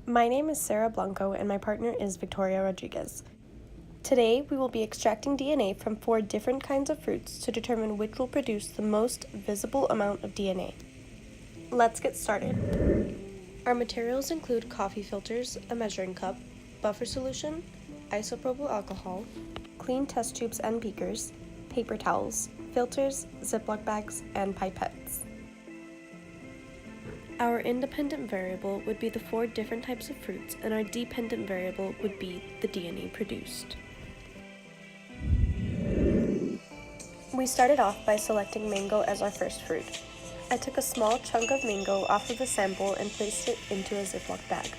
My name is Sara Blanco and my partner is Victoria Rodriguez. Today we will be extracting DNA from 4 different kinds of fruits to determine which will produce the most visible amount of DNA. Let's get started. Our materials include coffee filters, a measuring cup, buffer solution, isopropyl alcohol, clean test tubes and beakers, paper towels, filters, Ziploc bags, and pipettes. Our independent variable would be the 4 different types of fruits, and our dependent variable would be the DNA produced. We started off by selecting mango as our first fruit. I took a small chunk of mango off of the sample and placed it into a Ziploc bag.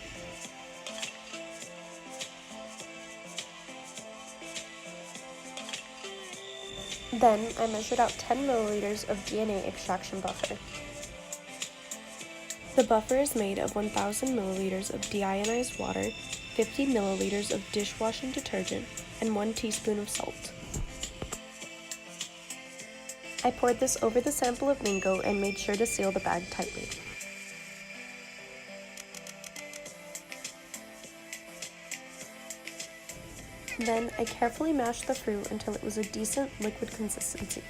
Then I measured out 10 milliliters of DNA extraction buffer. The buffer is made of 1,000 milliliters of deionized water, 50 milliliters of dishwashing detergent, and 1 teaspoon of salt. I poured this over the sample of mango and made sure to seal the bag tightly. Then I carefully mashed the fruit until it was a decent liquid consistency.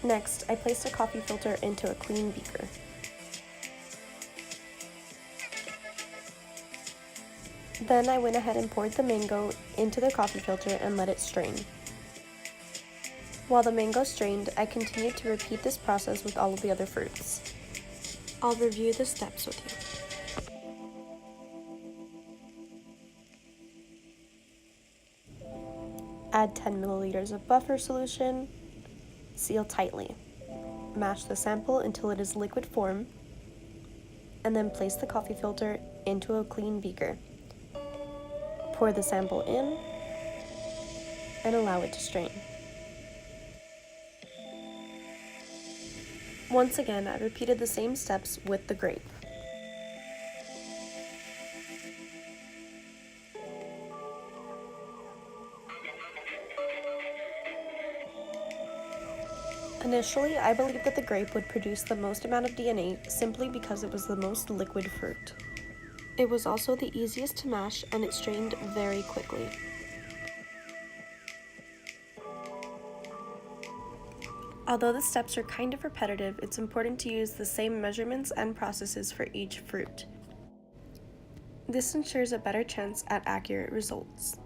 Next, I placed a coffee filter into a clean beaker. Then I went ahead and poured the mango into the coffee filter and let it strain. While the mango strained, I continued to repeat this process with all of the other fruits. I'll review the steps with you. Add 10 milliliters of buffer solution. Seal tightly. Mash the sample until it is liquid form, and then place the coffee filter into a clean beaker. Pour the sample in and allow it to strain. Once again, I repeated the same steps with the grape. Initially, I believed that the grape would produce the most amount of DNA simply because it was the most liquid fruit. It was also the easiest to mash, and it strained very quickly. Although the steps are kind of repetitive, it's important to use the same measurements and processes for each fruit. This ensures a better chance at accurate results.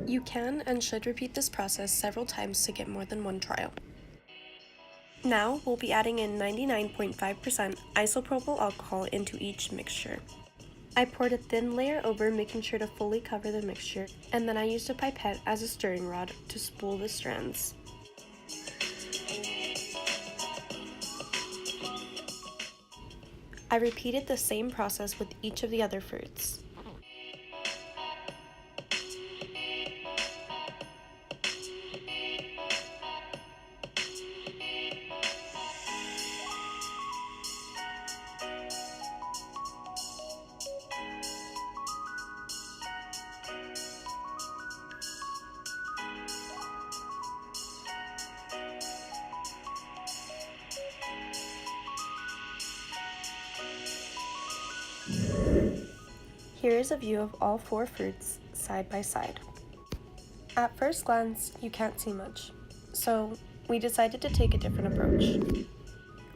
You can and should repeat this process several times to get more than one trial. Now, we'll be adding in 99.5% isopropyl alcohol into each mixture. I poured a thin layer over, making sure to fully cover the mixture, and then I used a pipette as a stirring rod to spool the strands. I repeated the same process with each of the other fruits. Here is a view of all 4 fruits side by side. At first glance, you can't see much, so we decided to take a different approach.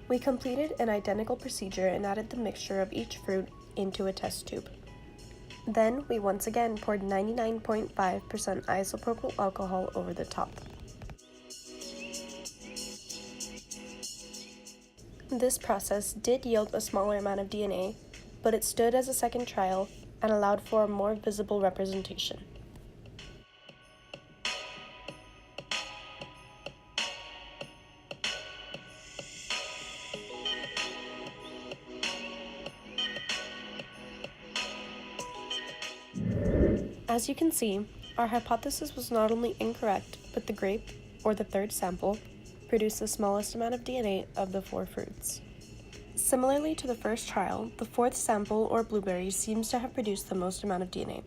We completed an identical procedure and added the mixture of each fruit into a test tube. Then we once again poured 99.5% isopropyl alcohol over the top. This process did yield a smaller amount of DNA, but it stood as a second trial and allowed for a more visible representation. As you can see, our hypothesis was not only incorrect, but the grape, or the third sample, produced the smallest amount of DNA of the 4 fruits. Similarly to the first trial, the 4th sample, or blueberry, seems to have produced the most amount of DNA.